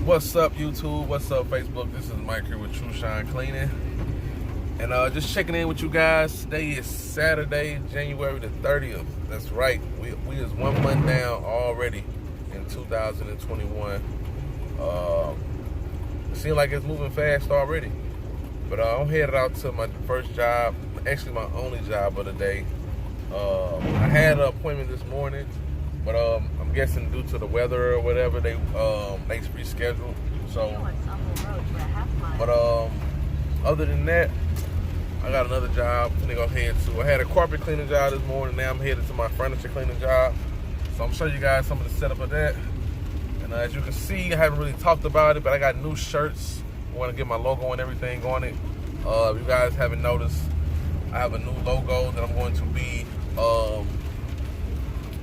What's up, YouTube? What's up, Facebook? This is Mike here with Trushine Cleaning. And just checking in with you guys. Today is Saturday, January the 30th. That's right. We is 1 month down already in 2021. It seems like it's moving fast already. But I'm headed out to my first job, actually my only job of the day. I had an appointment this morning, but I'm guessing due to the weather or whatever, they rescheduled. So, but other than that, I got another job I'm gonna go ahead to. I had a carpet cleaning job this morning. Now I'm headed to my furniture cleaning job. So I'm gonna show you guys some of the setup of that. And as you can see, I haven't really talked about it, but I got new shirts. I want to get my logo and everything on it. If you guys haven't noticed, I have a new logo that I'm going to be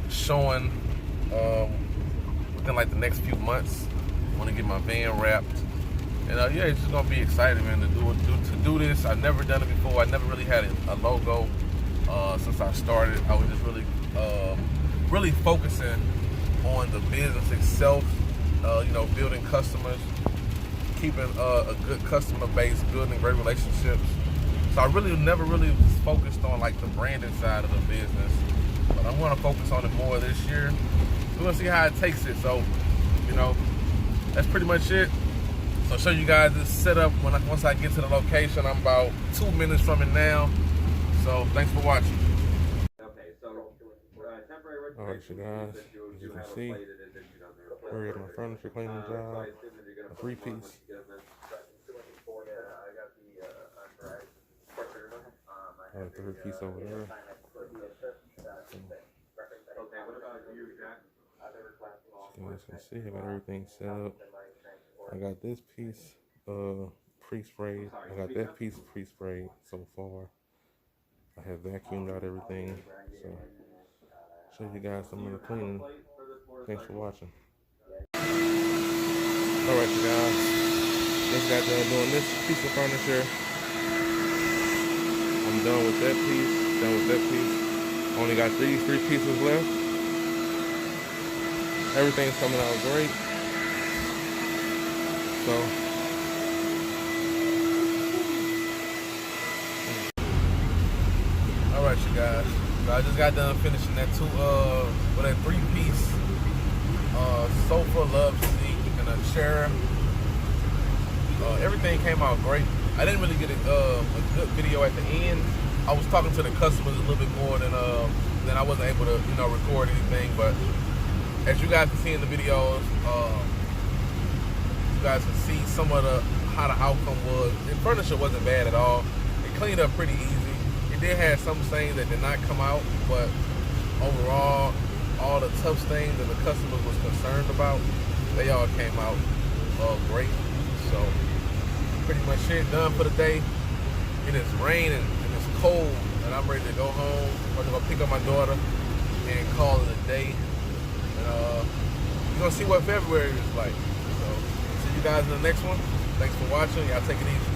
showing within like the next few months. I want to get my van wrapped. And yeah, it's just gonna be exciting, man, to do this. I've never done it before. I never really had a logo since I started. I was just really focusing on the business itself. You know, building customers, keeping a good customer base, building great relationships. So I never really focused on like the branding side of the business. But I'm gonna focus on it more this year. We're gonna see how it takes it. So, you know, that's pretty much it. So I'll show you guys this setup once I get to the location. I'm about 2 minutes from it now. So thanks for watching. Okay, so temporary. Alright, you guys, as you can see, we're at my furniture cleaning job, a 3-piece. I have a 3-piece over there. As you guys can see, I got everything set up. I got this piece pre-sprayed. I got that piece pre-sprayed so far. I have vacuumed out everything. So show you guys some of the cleaning. Thanks for watching. Alright, you guys, just got done doing this piece of furniture. I'm done with that piece, done with that piece. Only got these 3 pieces left. Everything's coming out great. So, alright, you guys. So I just got done finishing that 3-piece sofa, Loveseat, and a chair. Everything came out great. I didn't really get a good video at the end. I was talking to the customers a little bit more than I wasn't able to, you know, record anything. But as you guys can see in the videos, you guys can see some of how the outcome was. The furniture wasn't bad at all. It cleaned up pretty easy. It did have some stains that did not come out, but overall, all the tough stains that the customers was concerned about, they all came out great. So pretty much it, done for the day. It is raining and it's cold, and I'm ready to go home. I'm gonna go pick up my daughter and call it a day. And you're gonna see what February is like. So see you guys in the next one. Thanks for watching. Y'all take it easy.